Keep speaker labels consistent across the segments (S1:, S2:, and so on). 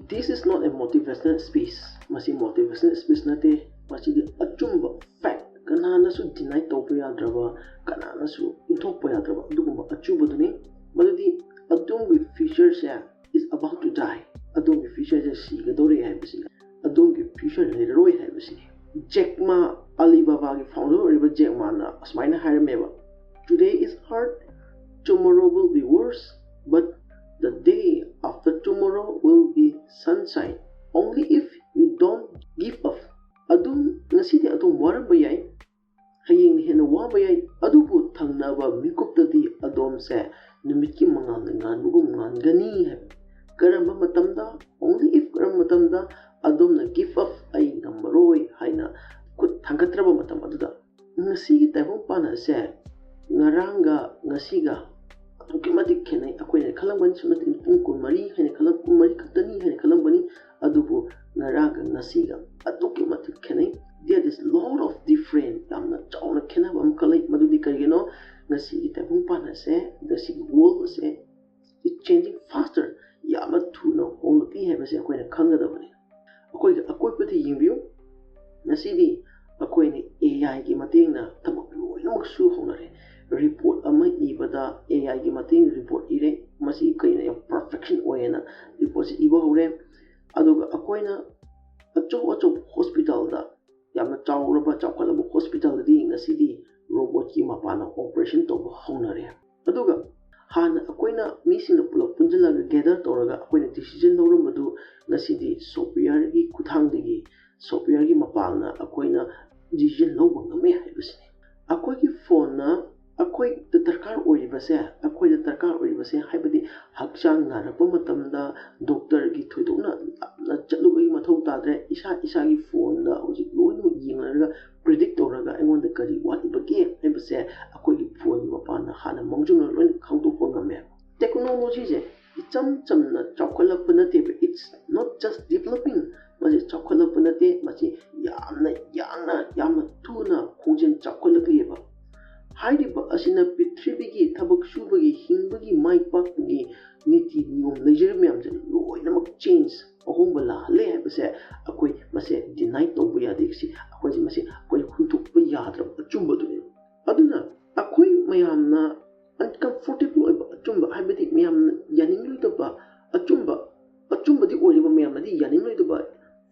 S1: This is not a motivational speech. Masi motivational speech nate. Masi di achumba fact. Kanana su deny taupa yadraba. Kanana su uthopa yadraba. Duguma achuba duni. Madudi adungi future is about to die. Adungi future sigadori haibasi. Adungi future leroi haibasi. Jack Ma Alibaba ki founder or Jack Ma na asmaina harameba. Today is hard. Tomorrow will be worse. But the day after tomorrow will be sunshine. Only if you don't give up. Adum ngasidi adum waraba yai. Hayeng hena waba yai. Adubu thangnaba mikuptadi adom se numitki mangal ngan bugum ngan gani hai. Karamba matamda only if karamba matamda adom na give up ay ngamaroi haina kut thangkatraba matam aduda. Ngasigi taibong pana se ngaranga ngasiga Matik kenai akoina khalangbani sunat in pung kunmari haina khalang kunmari khaktani haina khalangbani adubu ngaraga ngasiga atuki matik kenai. There is lot of different yamna chauna khena bam khalai madudi karigeno ngasi tabung pana se ngasi world se it changing faster yama thuna hongti heba se akoina khangadabani akoi pati yingbiu ngasi di akoina AI gi matingna thabak loinamak su honare report ama ibada AI gi mating report ire masi kaina perfection oyena report si iba hore aduga akoina acho hospital da yamna chawraba chawkhalaba hospital di ngasidi robot ki mapana operation to honare aduga hana akoina mising pulak punjalaga gather toraga akoina decision lorambadu ngasidi software gi kuthangdagi software gi mapalna akoina decision lobang ngame haibasini akoi gi phone na akoi da darkar oiribase akoi da darkar oiribase haibadi hakchang narapa matamda doctor gi thoidona na chatlubai mathau tadre isa gi phone da hoji loinu yingaraga predict toraga engon da kari wat ibage haibase akoi gi phone mapana hana mongjuna loin khangdokpa ngame technology je icham chamna chawkhalakpa nate it's not just developing maji chawkhalakpa nate maji yamna thuna khonjen chawkhalakliba Hairiba asina Pitribigi Tabak Shubagi Hingbagi Mike Pakgi Niti Num Leisure Miamjan Loinamak change Ahombala Lehabase Akoi Mase deny Tobuya Dixi Akoi Mase Akoi Huntuk Yadra Chumba to him. Aduna Akoi Mayamna uncomfortable Chumba Habiti Miam Yaning Lutoba Achumba the Oliver Miamadi Yaning Lutoba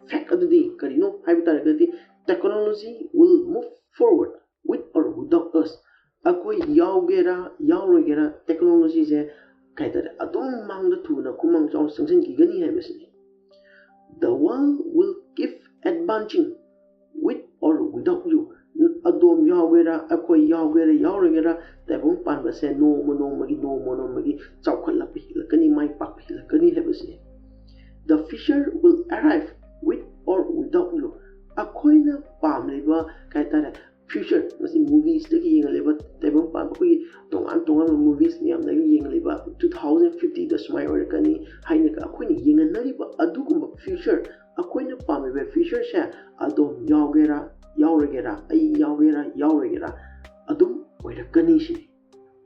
S1: Fact of the day Karino Habitatagati technology will move forward with or without us. Akoi yaugera yaurogera technology je kaitare adum mangda thuna kumang chaw sangsen ki gani haibasini. The world will keep advancing with or without you. Adom yaugera akoi yaugera yaurogera tabung panba se no magi chawkhala pilakani mai pak pilakani haibasini. The future will arrive with or without you. Akoi na pamliba kaitare future masi movies dagi yengaleba tabong pa ko tongan movies ni am dagi yengaleba 2050 da smai orakani haina ka akoini yenganariba adugumba future akoina pamebe future sha adom yaugera ai yauragera adum oirakani shi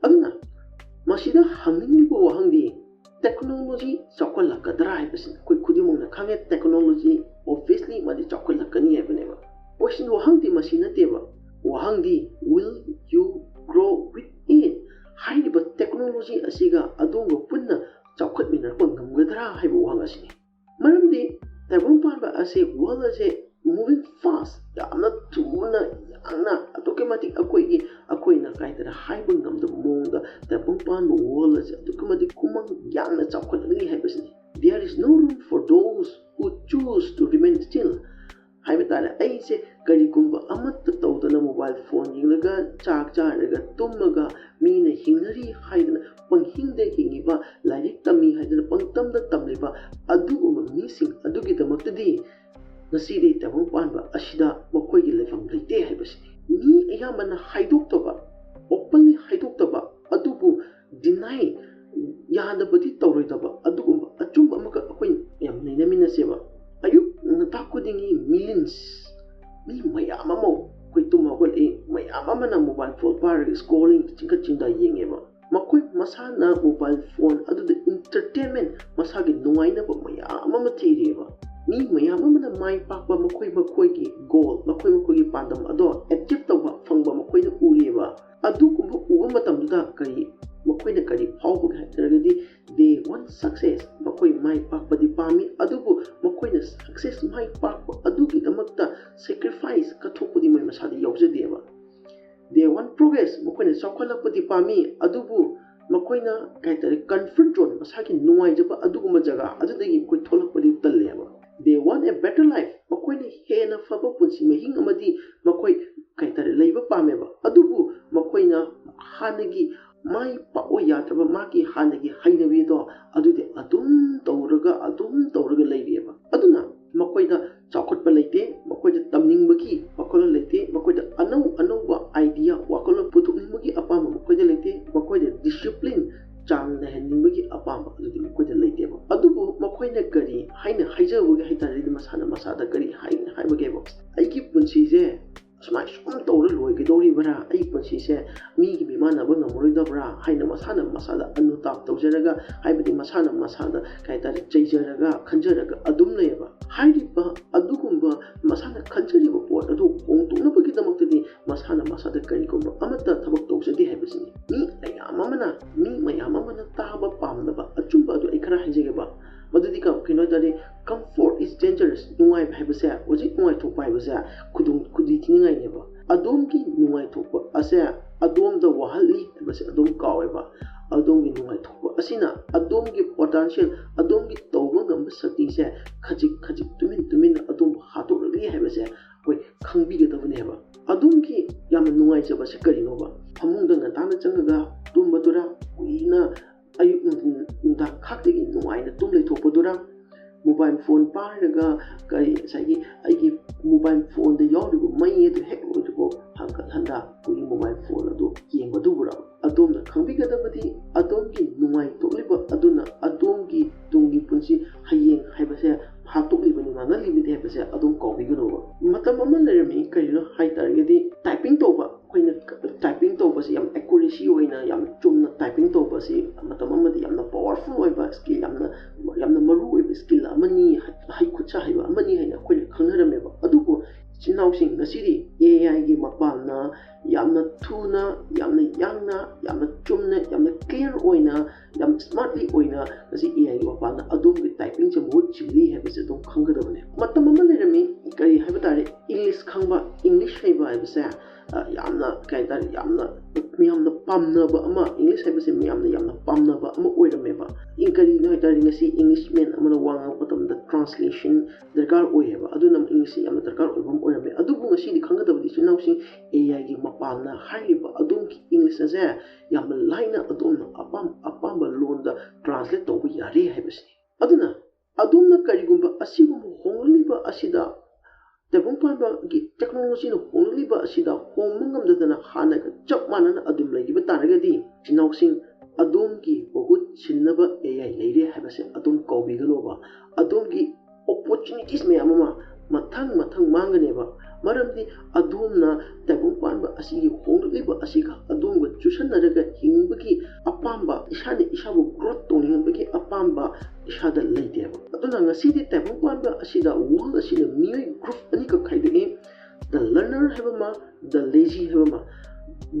S1: aduna masida hangingliba wahangdi technology chawkhala kadra haibasin koi khudimongna khange technology obviously madi chawkhala kani haibneba question wahangdi masina teba Wahangdi, will you grow with it? Hairiba technology asiga adongo punna chawkhat minarpa ngamgadra haiba wahang asini. Maramdi tabong parba ase world ase moving fast. Yamna tuna yangna automatic akoi na kaitara haiba ngamda mongda tabong parba world ase automatic kumang yangna chawkhat ngi haiba asini. There is no room for those who choose to remain still. Haibitala aise karigumba amatta tawdana mobile phone yinglaga chak charaga tummaga mina hingnari haidana panghingda hingiba lairik tami haidana pangtamda tamliba aduguma mising adugidamakti nasidi tabong panba asida makoigi lefam leite haibasini mi ayamana haidoktaba openly haidoktaba adubu deny yadabadi tawroidaba adugumba achumba amaka akoi yam nainamina seba ayuk natakudingi millions mi mayamamo koi tumagol mayamamana mobile phone par scrolling chingka chinda yengeba makoi masana mobile phone adu entertainment masagi nungainaba mayam ama thireba mi mayam amana mai pakpa makhoi goal makhoi pandam ado achieve tawba phangba makhoi ureba adu kumba uba matamda kari makhoi kari phawba hataragadi they want success makhoi mai pakpa di pami adubu makhoi success mai pakpa adugi damakta sacrifice kathopudi mai masadi yaujadeba they want progress makhoi chawkhalapudi pami adubu makhoi kaitare comfort zone masaki nuai jaba aduguma jaga adudagi koi tholakpadi talleba they want a better life makhoi hena faba punsi mahing amadi makhoi kaitare leiba pameba adubu makhoi hanagi mai pa o yatraba maki hanagi hainabi do adude adum tawraga leibeba aduna makhoi da chawkhatpa leite makhoi da tamningbagi makhoi leite makhoi da anau idea wakolo putukningbagi apama makhoi da leite makhoi da discipline chang na henningbagi apama adudi makhoi da leiteba adubu makhoi na kari haina haijabugi haitare masada kari haina haibagebo aigi punsi je smai sum tawra loi gedori bara ai punsi se mi gi bimana ba ngamori da bara haina masada anu tap tawjaraga haibadi masada kaitare chaijaraga khanjaraga adum leba hairiba adugumba masana khanjariba pot adu ongtunabagi damaktadi masada kari ko amata thabak tawjadi haibasini mi mayam amana taba pamnaba achumba adu ai khara hajegeba madudi ka kino tare comfort is dangerous nuai bhaibase oji nuai thok bhaibase khudi thiningai neba adom ki nuai thok ase adom da wahali base adom kaweba adom ki nuai thok asina adom ki potential adom ki tawba ngam sakti se khajik tumin adom hato ri haibase koi khangbi ge dabne ba adom ki yam nuai jaba se kari no ba phamung da ngana changaga tumbadura kuina ayuk nda khakdegi nuaina tum leithopodura mobile phone paraga kai sagi aigi mobile phone da yawribu mai edu hek odugo handa kuri mobile phone adu yengbadubura adomna khangbigadabadi adomgi nuai tokliba aduna adomgi tungi punsi hayeng haibase hatokliba ni mana limit haibase adom kawbigano matam ama lerami kaino haitargedi typing toba koina typing toba si yam accuracy oina yam chumna typing toba si matam amadi yamna powerful oiba skill yamna maru oiba skill amani hai khutcha haiba amani haina koina khangnarameba adubu chinausing ngasiri AI gi mapalna yamna thuna yamna yangna yamna chumna yamna clear oina yam smartly oina ngasi AI gi mapalna adum gi typing je mo chili habise dum khanggadabane matam ama lerami kari habatare English khangba English haiba habise yamna kaidar yamna miyamna pamnaba ama English habise yamna pamnaba ama oirameba inkari no haitari ngasi English men amana wanga patamda translation darkar oiheba aduna English yamna darkar oibam oirame adubu ngasi di khanggadabadi chinausing AI gi mapalna haiba adum ki English ase yamna laina adumna apamba londa translate toba yare haibase aduna adumna karigumba asigumba hongliba asida tabung pamba gi technology no hongliba asida homngamdana hana ka chap manana adum laigiba taragadi chinausing adum ki bogut chinnaba AI leire haibase adum kawbigaloba adum ki opportunities mayamama mathang manganeba maramdi adumna tabung pamba asigi hongliba asiga adumga chusanaraga hingbagi apamba isabu growth toningabagi apamba isada leiteba aduna ngasidi tabung pamba asida world asida miyoi group ani ka khaidoi the learner habama the lazy habama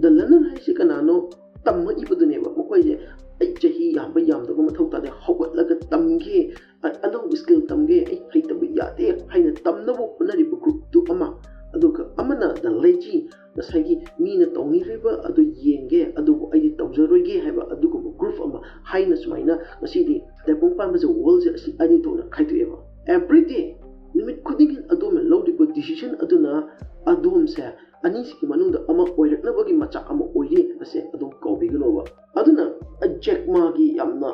S1: the learner haisi kanano tamma ibuduneba mokoye ai chahi yamba yamdago mathau tade hawatlaga tamge anau skill tamge ai haitabu yade haina tamnabo punaribu group tu ama aduga amana the lazy nasagi mina tawngiriba adu yenge adubu ai tawjaroige haiba adugu group ama haina sumaina ngasidi tabung pamba je world je asi ani to na khaitueba every day limit khuding adom lawdibo decision aduna adom se ani siki manungda ama oiraknabagi macha ama oire ase adum kawbiganoba aduna Jack Ma gi yamna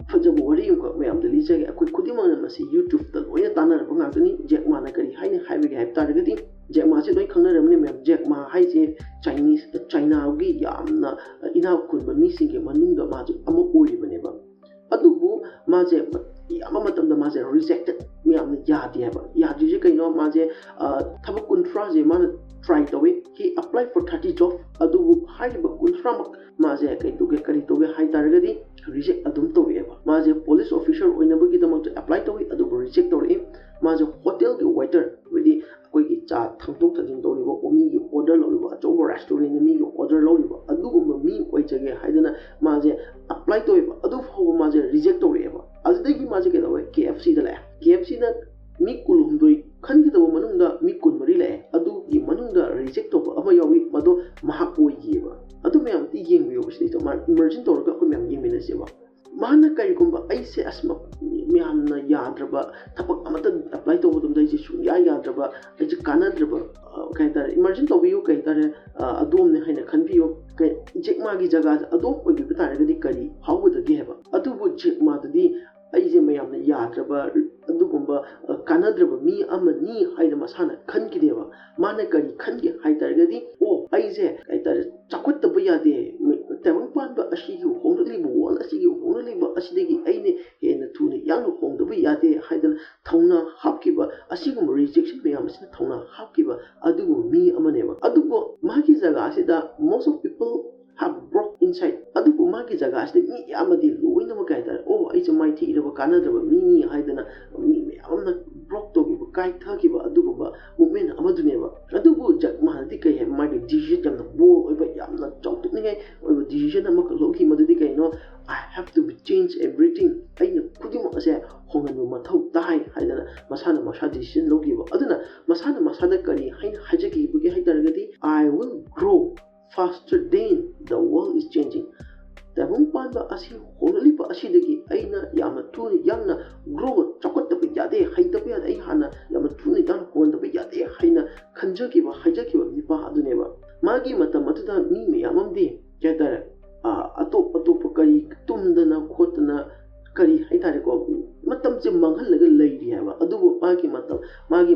S1: fajabu wari yumka mayam dali jage akoi khudimana masi YouTube ta loina tanaraba ngakani Jack Ma na kari haina haibagi haib taragadi Jack Ma se loi khangnaramni mayam Jack Ma haise China gi yamna ina khunba mi singe manungda ma ju ama oiribaneba adubu ma je yama matamda ma je rejected mayamna yadi haba yadi je kaino ma je thabak kuntra je ma try tawé he apply for 30 job adubu haiba kunthramak maje kai toge kari toge hai targadi reject adum taweba maje police officer oinabagi damak apply tawé adubu reject tawé maje hotel ki waiter wedi koi ki cha thangtok thajin tawriba omi ki order loriba achobo restaurant mi ki order loriba adugu mi oijage haidana maje apply taweba adu fawo maje reject tawreba azdagi maje ke dawe KFC da la KFC da mi kulumdoi khangi da manung da mi kun mari la adu gi manung da reject to ama yawi mado mahak oi giba adu me am ti yeng yo bisi to man emergent to ga ko me am yeng mena seba mana kai kumba aise asma me am na yadraba tapak amata apply to bodum dai su ya yadraba ai ji kanadraba kai tar emergent to biu kai tar adom ne haina khanbiyo kai jek ma gi jaga adom oi bi ta ga di kari hawu da ge heba adu bu jek ma da di aise me am na yadraba अदुगुंबा कानद्रब मी अमनी हाइना मसाना खनगिदेबा माने करी खनगे हाइतरगदी ओ आइजे काइतर चाखुत्तब यादे तेवंग Panba असिगी होंगलिबो wall असिगी होंगलिबा असिदगी आइने हेना थुने यांग होंगदब यादे हाइदन थौना हापकिबा असिगुम rejection बेयामसिना थौना हापकिबा अदुगु मी अमनेबा अदुगु मागी जगा असिदा most of people have broke inside adugu magi jaga asde mi amadi loina makaidar oh aise mai thi raba kanadaba mi haidana mi amna broke to bi kai thaki ba adugu ba movement amadune ba adugu jak mahadi kai have my decision jamna bo oiba yamna choktuk ni kai oiba decision amak loki madudi kai no I have to be change everything aina kudimo ase hongan ma thau tai haidana masana masa decision logi ba aduna masana masada kari haina hajaki bugi haidaragadi I will grow faster than the world is changing. Tabung panba asi honolipa asi degi aina yamna tuni yamna grow chakot tapi yade hai tapi yade ai hana yamna tuni dan hon tapi yade haina khanjaki ba hajaki ba nipa adune ba magi mata mata mi me yamamdi jadara atop kari tumdana khotna kari hai tare ko matam se manghal laga leiri ha ba adugo magi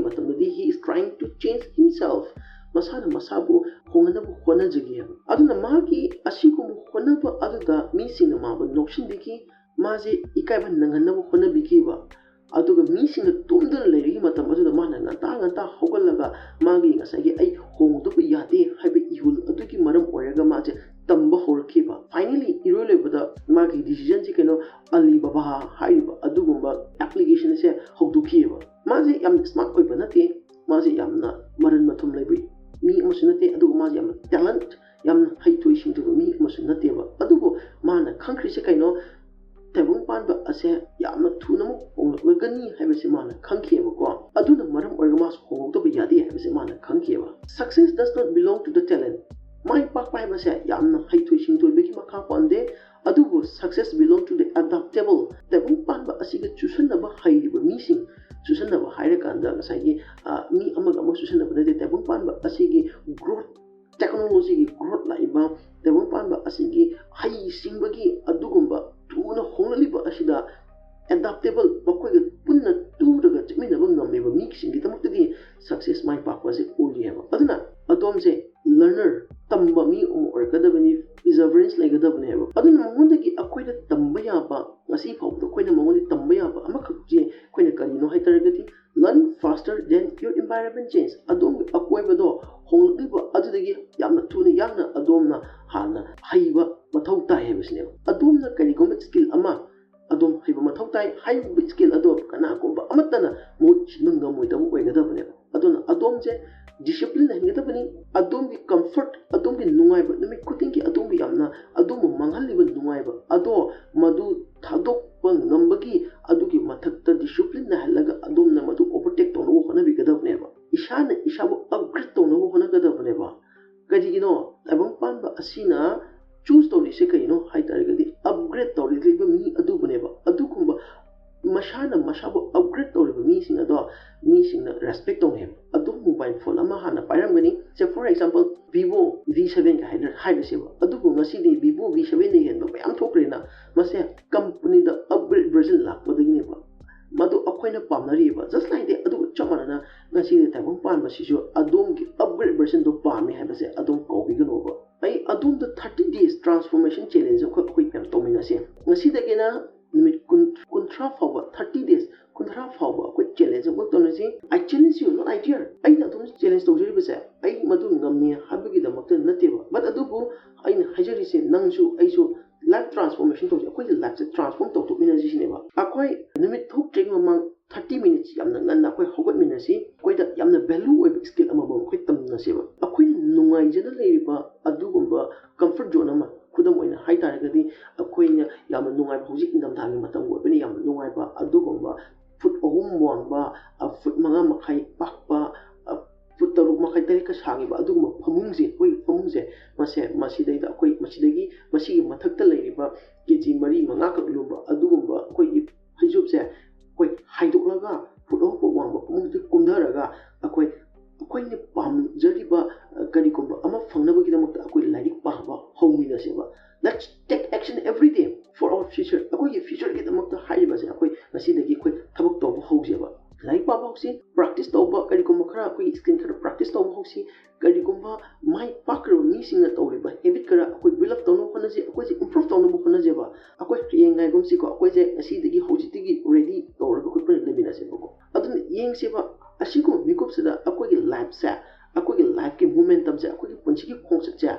S1: matam di he is trying to change himself masana masabu honganabu honajagi aduna magi asigu honaba aduda mising ma ba nokshin biki maje ikai ban nanganabu honabiki ba aduga mising tumdana leiri matam aduda mana nganta hogalaga magi ngasagi ai hongdu ba yade haibe ihul adugi maram oraga maje tamba horkiba finally irolebada magi decision ji keno Alibaba haiba adugumba application se hogdukiba maje yam smart oi banate maje yamna maran mathum lebi mi amusunate adugu maje yam talent yam haitoi singtu mi amusunate ba adugo mana khangkri se kaino tabung panba ase yamna thunamu hongagani haibase mana khangkheba ko aduna maram orga mas hongdo ba yadi haibase mana khangkheba success does not belong to the talent my pak pai base yamna haitoi singtu beki makha pande adugo success belong to the adaptable tabung panba asiga chusanaba haiba mising chusanaba haira kanda ngasagi mi amaga mo chusanaba de tabung panba asigi growth technology gi growth laiba tabung panba asigi hai singbagi adugumba tuna hongliba asida adaptable bakoi punna tudaga chimina bangameba mi singi tamuktadi success mai pakwa se uliyaba aduna adomse learner tamba mi orgadabani perseverance laigadabani heba aduna mangondagi akoida tamba yaba ngasi phawda koina mangondi tamba yaba amakje koina karino haitaragati learn faster than your environment change adom akoibado hongliba adudagi yamna tuna yamna adomna hana haiba mathau tai hebasne adomna karigom skill ama adom haiba mathau tai haiba skill adom kana komba amatana moch nunga moidamu oigadabane aduna adomje discipline hengedabani adomgi comfort adomgi nungaiba nami kutingi adomgi yamna adom manghaliba nungaiba ado madu thadokpa ngambagi adugi mathakta discipline na halaga adomna madu overtake tono hona bigadabane ba ishana ishabu upgrade tono hona gadabane ba kajigino abang panba asina choose toni se kaino haitarigadi upgrade tawriba mi adubane ba adukumba mashana mashabu upgrade tawriba mi singa do mi singa respect tong hem adu mobile phone ama hana pairamgani say for example Vivo V7 ka haider seba adugo ngasi di Vivo V7 ni hen ba yam thokrena mase company da upgrade version lakpadagini ba madu akoina pamnari ba just like the adu chamarana ngasi di tabang pan ba sisu adom gi upgrade version do pami haibase adom kobi gano ba ai adom the 30 days transformation challenge ko koi pem tomina se ngasi da gena numit kuntra fawa 30 days kuntra fawa ko challenge ꯑꯃꯈꯛ ꯇꯧꯅꯁꯤ ꯑꯥꯏ challenge U note ꯑꯥꯏ dear ꯑꯩꯅ ꯑꯗꯨꯝ challenge ꯇꯧꯖꯔꯤꯕꯁꯦ ꯑꯩ ꯃꯗꯨ ꯉꯝꯃꯤ ꯍꯥꯏꯕꯒꯤꯗꯃꯛꯇ ꯅꯠꯇꯦꯕ but ꯑꯗꯨꯕꯨ ꯑꯩꯅ ꯍꯥꯏꯖꯔꯤꯁꯦ ꯅꯪꯁꯨ ꯑꯩꯁꯨ ꯂꯥꯏꯐ ꯇ꯭ꯔꯥꯟꯁꯐꯣꯔꯃꯦꯁꯟ ꯇꯧꯁꯦ ꯑꯩꯈꯣꯏꯒꯤ ꯂꯥꯏꯐꯁꯦ ꯇ꯭ꯔꯥꯟꯁꯐꯣꯔꯝ ꯇꯧꯊꯣꯛꯃꯤꯟꯅꯁꯤ ꯁꯤꯅꯦꯕ ꯑꯩꯈꯣꯏ ꯅꯨꯃꯤꯠ ꯊꯣꯛꯇ꯭ꯔꯤꯉꯩ ꯃꯃꯥꯡ 30 ꯃꯤꯅꯤꯠꯁ ꯌꯥꯝꯅ ꯉꯟꯅ ꯑꯩꯈꯣꯏ ꯍꯧꯒꯠꯃꯤꯟꯅꯁꯤ ꯑꯩꯈꯣꯏꯗ ꯌꯥꯝꯅ ꯚꯦꯂꯨ ꯑꯣꯏꯕ ꯁ꯭ꯀꯤꯜ ꯑꯃꯃꯝ ꯑꯩꯈꯣꯏ ꯇꯝꯅꯁꯦꯕ ꯑꯩꯈꯣꯏꯅ ꯅꯨꯡꯉꯥꯏꯖꯅ ꯂꯩꯔꯤꯕ ꯑꯗꯨꯒꯨꯝꯕ ꯀꯝꯐꯔꯠ ꯖꯣꯟ ꯑꯃ ꯈꯨꯗꯝ ꯑꯣꯏꯅ ꯍꯥꯏꯇꯥꯔꯒꯗꯤ ꯑꯩꯈꯣꯏꯅ ꯌꯥꯝꯅ ꯅꯨꯡꯉꯥꯏꯕ ꯍꯧꯖꯤꯛ ꯏꯪꯊꯝꯊꯥꯒꯤ ꯃꯇꯝ ꯑꯣꯏꯕꯅꯌꯥꯝꯅ ꯅꯨꯡꯉꯥꯏꯕ ꯑꯗꯨꯒꯨꯝꯕ ꯐꯨꯠ 3 ꯋꯥꯡꯕ ꯐꯨꯠ 5 ꯃꯈꯥꯏ ꯄꯥꯛꯄ ꯐꯨꯠ 6 ꯃꯈꯥꯏ 8ꯀ ꯁꯥꯡꯉꯤꯕ ꯑꯗꯨꯒꯨꯝꯕ ꯐꯃꯨꯡꯁꯦ ꯑꯩꯈꯣꯏꯒꯤ ꯐꯃꯨꯡꯁꯦ ꯃꯁꯤꯗꯩꯗ ꯑꯩꯈꯣꯏ ꯃꯁꯤꯒꯤ ꯃꯊꯛꯇ ꯂꯩꯔꯤꯕ ꯀꯦꯖꯤ 4-5ꯈꯛ ꯂꯨꯝꯕ ꯑꯗꯨꯒꯨꯝꯕ ꯑꯩꯈꯣꯏꯒꯤ ꯐꯩꯖꯨꯞꯁꯦ ꯑꯩꯈꯣꯏ ꯍꯥꯏꯗꯣꯛꯂꯒ ꯐꯨꯠ 6 ꯋꯥꯡꯕ ꯐꯃꯨꯡꯗ ꯀꯨꯝꯊꯔꯒ ꯑꯩꯈꯣꯏꯅ ꯄꯥꯝꯖꯔꯤꯕ ꯀꯔꯤꯒꯨꯝꯕ ꯑꯃ ꯐꯪꯅꯕꯒꯤꯗꯃꯛꯇ ꯑꯩꯈꯣꯏ ꯂꯥꯏꯔꯤꯛ ꯄꯥꯕ ꯍꯧꯃꯤꯟꯅꯁꯦꯕ let's take action every day for our future ꯑꯩꯈꯣꯏꯒꯤ ꯐ꯭ꯌꯨꯆꯔꯒꯤꯗꯃꯛꯇ ꯍꯥꯏꯔꯤꯕꯁꯦ ꯑꯩꯈꯣꯏ ꯉꯁꯤꯗꯒꯤ ꯑꯩꯈꯣꯏ ꯊꯕꯛ ꯇꯧꯕ ꯍꯧꯁꯦꯕ ꯂꯥꯏꯔꯤꯛ ꯄꯥꯕ ꯍꯧꯁꯤ ꯄ꯭ꯔꯥꯛꯇꯤꯁ ꯇꯧꯕ ꯀꯔꯤꯒꯨꯝꯕ ꯈꯔ ꯑꯩꯈꯣꯏꯒꯤ ꯁ꯭ꯀꯤꯜ ꯈꯔ ꯄ꯭ꯔꯥꯛꯇꯤꯁ ꯇꯧꯕ ꯍꯧꯁꯤ ꯀꯔꯤꯒꯨꯝꯕ ꯃꯥꯏ ꯄꯥꯛꯈ꯭ꯔꯕ ꯃꯤꯁꯤꯡꯅ ꯇꯧꯔꯤꯕ ꯍꯦꯕꯤꯠ ꯈꯔ ꯑꯩꯈꯣꯏ ꯕꯤꯜ ꯑꯞ ꯇꯧꯅꯕ ꯍꯣꯠꯅꯁꯤ ꯑꯩꯈꯣꯏꯁꯦ ꯏꯝꯄ꯭ꯔꯨꯚ ꯇꯧꯅꯕ ꯍꯣꯠꯅꯖꯦꯕ ꯑꯩꯈꯣꯏ ꯍꯌꯦꯡ ꯉꯥꯏꯒꯨꯝꯁꯤꯀꯣ ꯑꯩꯈꯣꯏꯁꯦ ꯉꯁꯤꯗꯒꯤ ꯍꯧꯖꯤꯛꯇꯒꯤ ꯔꯦꯗꯤ ꯇꯧꯔꯒ ꯑꯩꯈꯣꯏ ꯄꯨꯟꯅ ꯂꯩꯃꯤꯟꯅꯁꯦꯕꯀꯣ ꯑꯗꯨꯅ ꯌꯦꯡꯁꯦꯕ ꯑꯁꯤꯒꯨꯝꯕ ꯃꯤꯀꯨꯞꯁꯤꯗ ꯑꯩꯈꯣꯏꯒꯤ ꯂꯥꯏꯐꯁꯦ ꯑꯩꯈꯣꯏꯒꯤ ꯂꯥꯏꯐꯀꯤ ꯃꯣꯃꯦꯟꯇꯝꯁꯦ ꯑꯩꯈꯣꯏꯒꯤ ꯄꯨꯟꯁꯤꯒꯤ ꯈꯣꯡꯆꯠꯁꯦ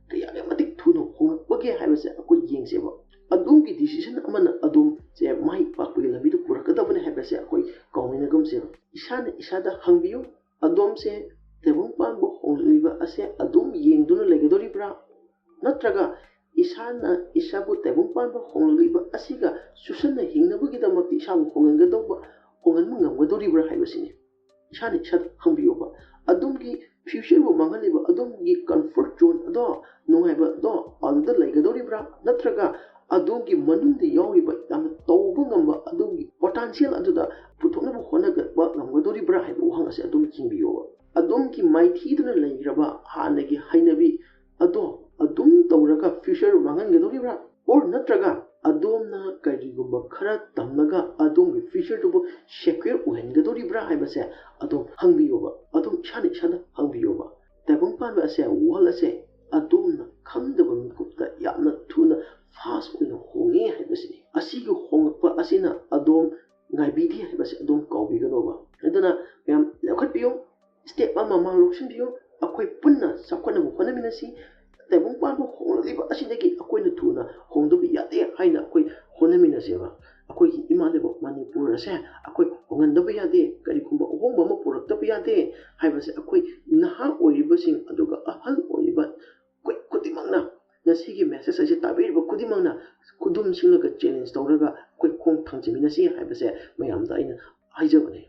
S1: ꯀꯌꯥꯒꯤ ꯃꯇꯤꯛ ꯊꯨꯅ ꯍꯣꯡꯉꯛꯄꯒꯦ ꯍꯥꯏꯕꯁꯦ ꯑꯩꯈꯣꯏ ꯌꯦꯡꯁꯦꯕ ꯑꯗꯣꯝꯒꯤ ꯗꯤꯁꯤꯖꯟ ꯑꯃꯅ ꯑꯗꯣꯝꯁꯦ ꯃꯥꯏ ꯄꯥꯛꯄꯒꯤ ꯂꯝꯕꯤꯗ ꯄꯨꯔꯛꯀꯗꯕꯅꯤ ꯍꯥꯏꯕꯁꯦ ꯑꯩꯈꯣꯏ ꯀꯥꯎꯃꯤꯟꯅꯒꯨꯝꯁꯦꯕ ꯏꯁꯥꯅ ꯏꯁꯥꯗ ꯍꯪꯕꯤꯌꯨ ꯑꯗꯣꯝꯁꯦ ꯇꯥꯏꯕꯪꯄꯥꯟꯕ ꯍꯣꯡꯂꯛꯂꯤꯕ ꯑꯁꯦ ꯑꯗꯨꯝ ꯌꯦꯡꯗꯨꯅ ꯂꯩꯒꯗꯧꯔꯤꯕ꯭ꯔꯥ ꯅꯠꯇ꯭ꯔꯒ ꯏꯁꯥꯅ ꯏꯁꯥꯕꯨ ꯇꯥꯏꯕꯪꯄꯥꯟꯕ ꯍꯣꯡꯂꯛꯂꯤꯕ ꯑꯁꯤꯒ ꯆꯨꯁꯟꯅ ꯍꯤꯡꯅꯕꯒꯤꯗꯃꯛꯇ ꯏꯁꯥꯕꯨ ꯍꯣꯡꯍꯟꯕ ꯉꯝꯒꯗꯧꯔꯤꯕ꯭ꯔꯥ ꯍꯥꯏꯕꯁꯤꯅꯤ ꯏꯁꯥꯅ ꯏꯁꯥꯗ ꯍꯪꯕꯤꯌꯨꯕ ꯑꯗꯣꯝꯒꯤ ꯐ꯭ꯌꯨꯆꯔꯕꯨ ꯃꯥꯡꯍꯜꯂꯤꯕ ꯑꯗꯣꯝꯒꯤ ꯀꯝꯐꯔꯠ ꯖꯣꯟ ꯑꯗꯣ ꯅꯨꯡꯉꯥꯏꯕꯗꯣ ꯑꯗꯨꯗ ꯂꯩꯒꯗꯧꯔꯤꯕ꯭ꯔꯥ ꯅꯠꯇ꯭ꯔꯒ ꯑꯗꯣꯝꯒꯤ ꯃꯅꯨꯡꯗ ꯌꯥꯎꯔꯤꯕ ꯌꯥꯝꯅ ꯇꯧꯕ ꯉꯝꯕ ꯑꯗꯣꯝꯒꯤ ꯄꯣꯇꯦꯟꯁꯤꯌꯦꯜ ꯑꯗꯨꯗ ꯄꯨꯊꯣꯛꯅꯕ ꯍꯣꯠꯅꯒꯠꯄ ꯉꯝꯒꯗꯧꯔꯤꯕ꯭ꯔꯥ ꯍꯥꯏꯕ ꯋꯥꯍꯪ ꯑꯁꯤ ꯑꯗꯨꯝ ꯍꯪꯕꯤꯌꯣꯕ ꯑꯗꯣꯝꯒꯤ ꯃꯥꯏꯊꯤꯗꯨꯅ ꯂꯩꯈ꯭ꯔꯕ ꯍꯥꯟꯅꯒꯤ ꯍꯩꯅꯕꯤ ꯑꯗꯣ ꯑꯗꯨꯝ ꯇꯧꯔꯒ ꯐ꯭ꯌꯨꯆꯔ ꯃꯥꯡꯍꯟꯒꯗꯧꯔꯤꯕ꯭ꯔꯥ ꯑꯣꯔ ꯅꯠꯇ꯭ꯔꯒ ꯑꯗꯣꯝꯅ ꯀꯔꯤꯒꯨꯝꯕ ꯈꯔ ꯇꯝꯂꯒ ꯑꯗꯣꯝꯒꯤ ꯐ꯭ꯌꯨꯆꯔꯗꯨꯕꯨ ꯁꯦꯀ꯭ꯌꯨꯔ ꯑꯣꯏꯍꯟꯒꯗꯧꯔꯤꯕ꯭ꯔꯥ ꯍꯥꯏꯕꯁꯦ ꯑꯗꯨꯝ ꯍꯪꯕꯤꯌꯣꯕ ꯑꯗꯨꯝ ꯏꯁꯥꯅ ꯏꯁꯥꯗ ꯍꯪꯕꯤꯌꯣꯕ ꯇꯥꯏꯕꯪꯄꯥꯟꯕ ꯑꯁꯦ ꯋꯥꯔꯜ ꯑꯁꯦ ꯑꯗꯣꯝꯅ ꯈꯪꯗꯕ ꯃꯤꯀꯨꯞꯇ ꯌꯥꯝꯅ ꯊꯨꯅ ꯐꯥꯁ ꯑꯣꯏꯅ ꯍꯣꯡꯉꯦ ꯍꯥꯏꯕꯁꯤꯅꯤ ꯑꯁꯤꯒꯤ ꯍꯣꯡꯂꯛꯄ ꯑꯁꯤꯅ ꯑꯗꯣꯝ ꯉꯥꯏꯕꯤꯗꯦ ꯍꯥꯏꯕꯁꯦ ꯑꯗꯨꯝ ꯀꯥꯎꯕꯤꯒꯅꯣꯕ ꯑꯗꯨꯅ ꯃꯌꯥꯝ ꯂꯧꯈꯠꯄꯤꯌꯨ ꯁ꯭ꯇꯦꯞ ꯑꯃ ꯃꯥꯡ ꯂꯧꯁꯤꯟꯕꯤꯌꯨ ꯑꯩꯈꯣꯏ ꯄꯨꯟꯅ ꯆꯥꯎꯈꯠꯅꯕ ꯍꯣꯠꯅꯃꯤꯟꯅꯁꯤ ꯇꯥꯏꯕꯪꯄꯥꯟꯕ ꯍꯣꯡꯂꯛꯂꯤꯕ ꯑꯁꯤꯗꯒꯤ ꯑꯩꯈꯣꯏꯅ ꯊꯨꯅ ꯍꯣꯡꯗꯕ ꯌꯥꯗꯦ ꯍꯥꯏꯅ ꯑꯩꯈꯣꯏ ꯍꯣꯠꯅꯃꯤꯟꯅꯁꯦꯕ ꯑꯩꯈꯣꯏꯒꯤ ꯏꯃꯥ ꯂꯩꯕꯥꯛ ꯃꯅꯤꯄꯨꯔ ꯑꯁꯦ ꯑꯩꯈꯣꯏ ꯍꯣꯡꯍꯟꯗꯕ ꯌꯥꯗꯦ ꯀꯔꯤꯒꯨꯝꯕ ꯑꯍꯣꯡꯕ ꯑꯃ ꯄꯨꯔꯛꯇꯕ ꯌꯥꯗꯦ ꯍꯥꯏꯕꯁꯦ ꯑꯩꯈꯣꯏ ꯅꯍꯥ ꯑꯣꯏꯔꯤꯕꯁꯤꯡ ꯑꯗꯨꯒ ꯑꯍꯜ ꯑꯣꯏꯔꯤꯕ ꯈꯨꯗꯤꯡꯃꯛꯅ ꯉꯁꯤꯒꯤ ꯃꯦꯁꯦꯖ ꯑꯁꯤ ꯇꯥꯕꯤꯔꯤꯕ ꯈꯨꯗꯤꯡꯃꯛꯅ ꯈꯨꯗꯨꯝ ꯁꯤꯡꯂꯒ ꯆꯦꯂꯦꯟꯖ ꯇꯧꯔꯒ ꯑꯩꯈꯣꯏ ꯈꯣꯡ ꯊꯥꯡꯖꯤꯟꯃꯤꯟꯅꯁꯤ ꯍꯥꯏꯕꯁꯦ ꯃꯌꯥꯝꯗ ꯑꯩꯅ ꯍꯥꯏꯖꯕꯅꯤ